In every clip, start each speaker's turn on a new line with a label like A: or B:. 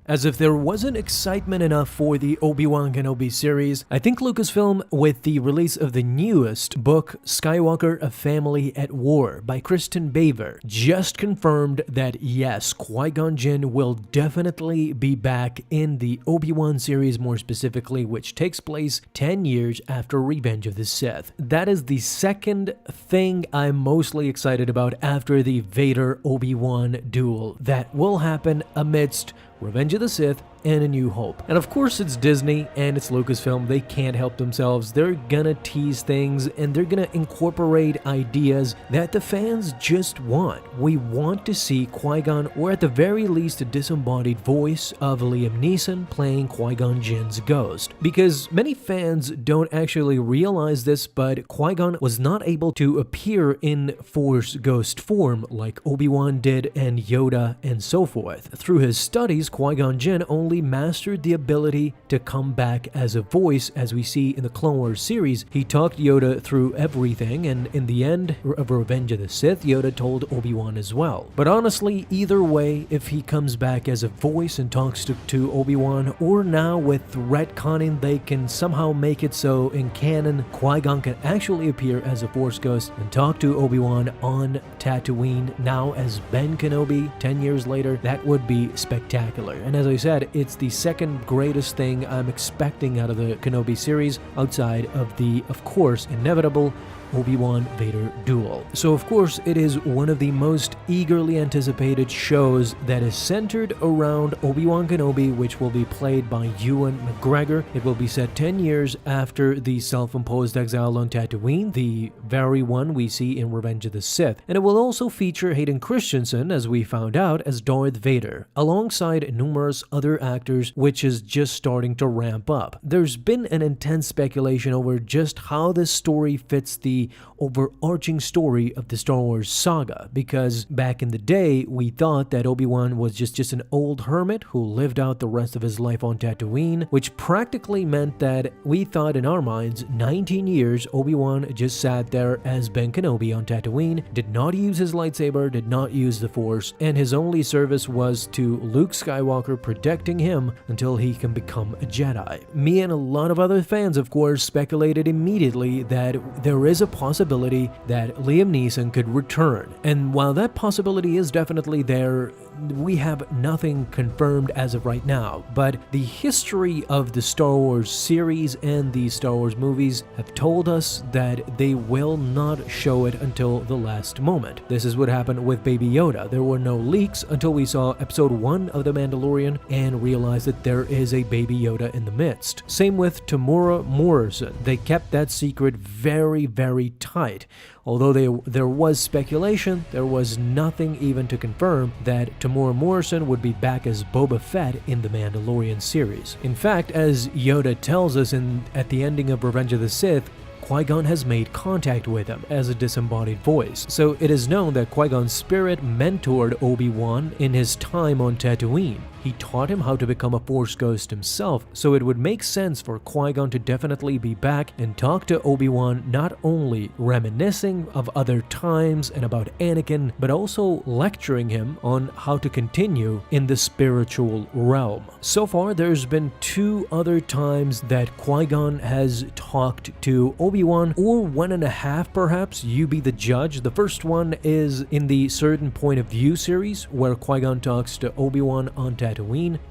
A: As if there wasn't excitement enough for the Obi-Wan Kenobi series, I think Lucasfilm, with the release of the newest book, Skywalker: A Family at War by Kristen Baver, just confirmed that yes, Qui-Gon Jinn will definitely be back in the Obi-Wan series, more specifically, which takes place 10 years after Revenge of the Sith. That is the second thing I'm mostly excited about after the Vader Obi-Wan duel that will happen amidst Revenge of the Sith and A New Hope. And of course it's Disney and it's Lucasfilm, they can't help themselves. They're gonna tease things and they're gonna incorporate ideas that the fans just want. We want to see Qui-Gon, or at the very least a disembodied voice of Liam Neeson playing Qui-Gon Jinn's ghost. Because many fans don't actually realize this, but Qui-Gon was not able to appear in Force ghost form like Obi-Wan did and Yoda and so forth. Through his studies, Qui-Gon Jinn only mastered the ability to come back as a voice, as we see in the Clone Wars series. He talked Yoda through everything, and in the end of Revenge of the Sith, Yoda told Obi-Wan as well. But honestly, either way, if he comes back as a voice and talks to Obi-Wan, or now with retconning, they can somehow make it so in canon, Qui-Gon can actually appear as a Force ghost and talk to Obi-Wan on Tatooine, now as Ben Kenobi 10 years later, that would be spectacular. And as I said, it's the second greatest thing I'm expecting out of the Kenobi series, outside of the, of course, inevitable Obi-Wan Vader duel. So of course it is one of the most eagerly anticipated shows that is centered around Obi-Wan Kenobi, which will be played by Ewan McGregor. It will be set 10 years after the self-imposed exile on Tatooine, the very one we see in Revenge of the Sith. And it will also feature Hayden Christensen, as we found out, as Darth Vader, alongside numerous other actors, which is just starting to ramp up. There's been an intense speculation over just how this story fits the overarching story of the Star Wars saga, because back in the day we thought that Obi-Wan was just an old hermit who lived out the rest of his life on Tatooine, which practically meant that we thought in our minds 19 years Obi-Wan just sat there as Ben Kenobi on Tatooine, did not use his lightsaber, did not use the Force, and his only service was to Luke Skywalker, protecting him until he can become a Jedi. Me and a lot of other fans, of course, speculated immediately that there is a possibility that Liam Neeson could return. And while that possibility is definitely there, we have nothing confirmed as of right now. But the history of the Star Wars series and the Star Wars movies have told us that they will not show it until the last moment. This is what happened with Baby Yoda. There were no leaks until we saw episode 1 of The Mandalorian and realized that there is a Baby Yoda in the midst. Same with Temuera Morrison. They kept that secret very, very tight. Although there was speculation, there was nothing even to confirm that Temuera Morrison would be back as Boba Fett in the Mandalorian series. In fact, as Yoda tells us at the ending of Revenge of the Sith, Qui-Gon has made contact with him as a disembodied voice. So it is known that Qui-Gon's spirit mentored Obi-Wan in his time on Tatooine. He taught him how to become a Force ghost himself, so it would make sense for Qui-Gon to definitely be back and talk to Obi-Wan, not only reminiscing of other times and about Anakin, but also lecturing him on how to continue in the spiritual realm. So far, there's been 2 other times that Qui-Gon has talked to Obi-Wan, or 1.5 perhaps, you be the judge. The first one is in the Certain Point of View series, where Qui-Gon talks to Obi-Wan on Tatooine,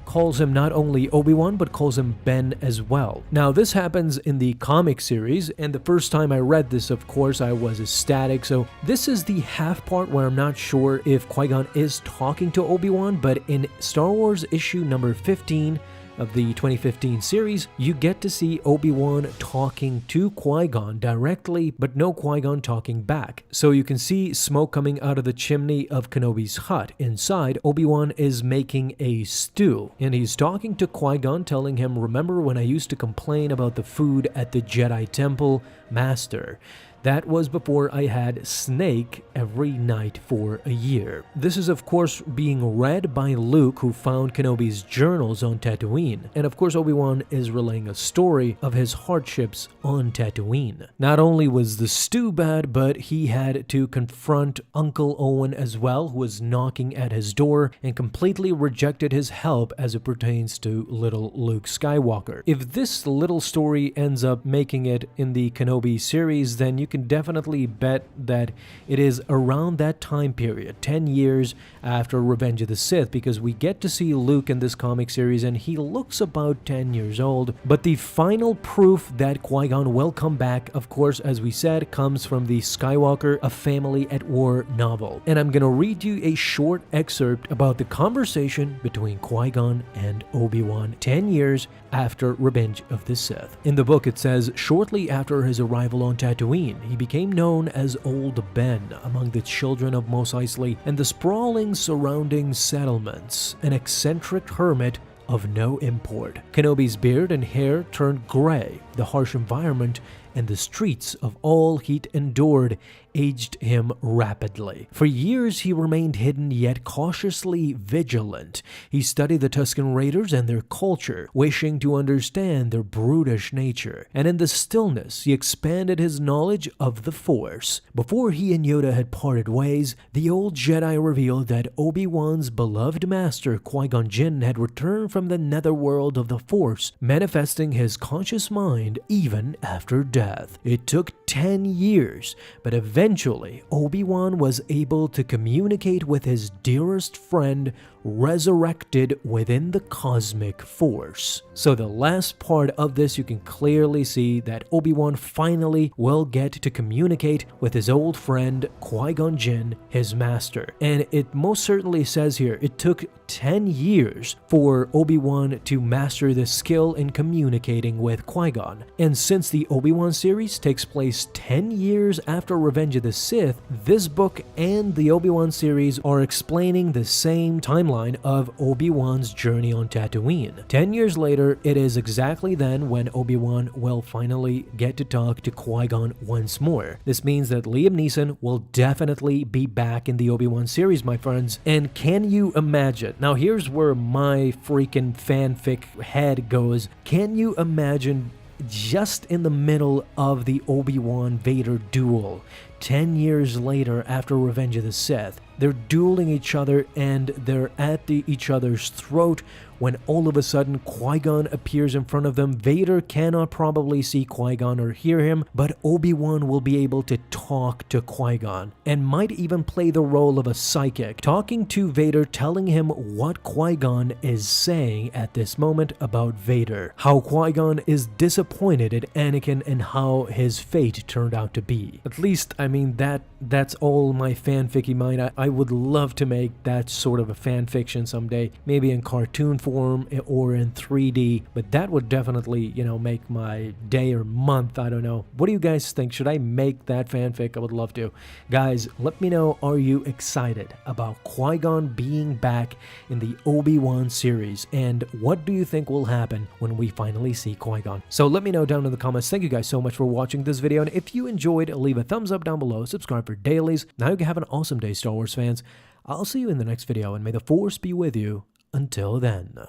A: calls him not only Obi-Wan, but calls him Ben as well. Now, this happens in the comic series, and the first time I read this, of course, I was ecstatic. So this is the half part where I'm not sure if Qui-Gon is talking to Obi-Wan, but in Star Wars issue number 15 of the 2015 series, you get to see Obi-Wan talking to Qui-Gon directly, but no Qui-Gon talking back. So you can see smoke coming out of the chimney of Kenobi's hut. Inside, Obi-Wan is making a stew, and he's talking to Qui-Gon, telling him, "Remember when I used to complain about the food at the Jedi Temple? Master, That was before I had Snake every night for a year. This is of course being read by Luke, who found Kenobi's journals on Tatooine. And of course Obi-Wan is relaying a story of his hardships on Tatooine. Not only was the stew bad, but he had to confront Uncle Owen as well, who was knocking at his door and completely rejected his help as it pertains to little Luke Skywalker. If this little story ends up making it in the Kenobi series, then you can definitely bet that it is around that time period, 10 years after Revenge of the Sith, because we get to see Luke in this comic series and he looks about 10 years old. But the final proof that Qui-Gon will come back, of course, as we said, comes from the Skywalker, A Family at War novel. And I'm gonna read you a short excerpt about the conversation between Qui-Gon and Obi-Wan 10 years after Revenge of the Sith. In the book it says, shortly after his arrival on Tatooine, he became known as Old Ben among the children of Mos Eisley and the sprawling surrounding settlements, an eccentric hermit of no import. Kenobi's beard and hair turned gray. The harsh environment and the streets of all he'd endured aged him rapidly. For years he remained hidden yet cautiously vigilant. He studied the Tusken Raiders and their culture, wishing to understand their brutish nature. And in the stillness, he expanded his knowledge of the Force. Before he and Yoda had parted ways, the old Jedi revealed that Obi-Wan's beloved master, Qui-Gon Jinn, had returned from the netherworld of the Force, manifesting his conscious mind even after death. It took 10 years, but eventually Obi-Wan was able to communicate with his dearest friend, resurrected within the cosmic force. So the last part of this, you can clearly see that Obi-Wan finally will get to communicate with his old friend Qui-Gon Jinn, his master. And it most certainly says here it took 10 years for Obi-Wan to master the skill in communicating with Qui-Gon. And since the Obi-Wan series takes place 10 years after Revenge of the Sith, this book and the Obi-Wan series are explaining the same timeline of Obi-Wan's journey on Tatooine. 10 years later, it is exactly then when Obi-Wan will finally get to talk to Qui-Gon once more. This means that Liam Neeson will definitely be back in the Obi-Wan series, my friends. And can you imagine? Now here's where my freaking fanfic head goes. Can you imagine just in the middle of the Obi-Wan Vader duel, 10 years later after Revenge of the Sith, they're dueling each other and they're at each other's throat when all of a sudden Qui-Gon appears in front of them. Vader cannot probably see Qui-Gon or hear him, but Obi-Wan will be able to talk to Qui-Gon and might even play the role of a psychic, talking to Vader, telling him what Qui-Gon is saying at this moment about Vader, how Qui-Gon is disappointed at Anakin and how his fate turned out to be. At least, I mean, that's all my fanficky mind. I would love to make that sort of a fan fiction someday, maybe in cartoon form or in 3D, but that would definitely, you know, make my day or month. I don't know. What do you guys think? Should I make that fanfic? I would love to. Guys, let me know, are you excited about Qui-Gon being back in the Obi-Wan series? And what do you think will happen when we finally see Qui-Gon? So let me know down in the comments. Thank you guys so much for watching this video. And if you enjoyed, leave a thumbs up down below, subscribe for dailies. Now you can have an awesome day, Star Wars fans. I'll see you in the next video, and may the Force be with you until then.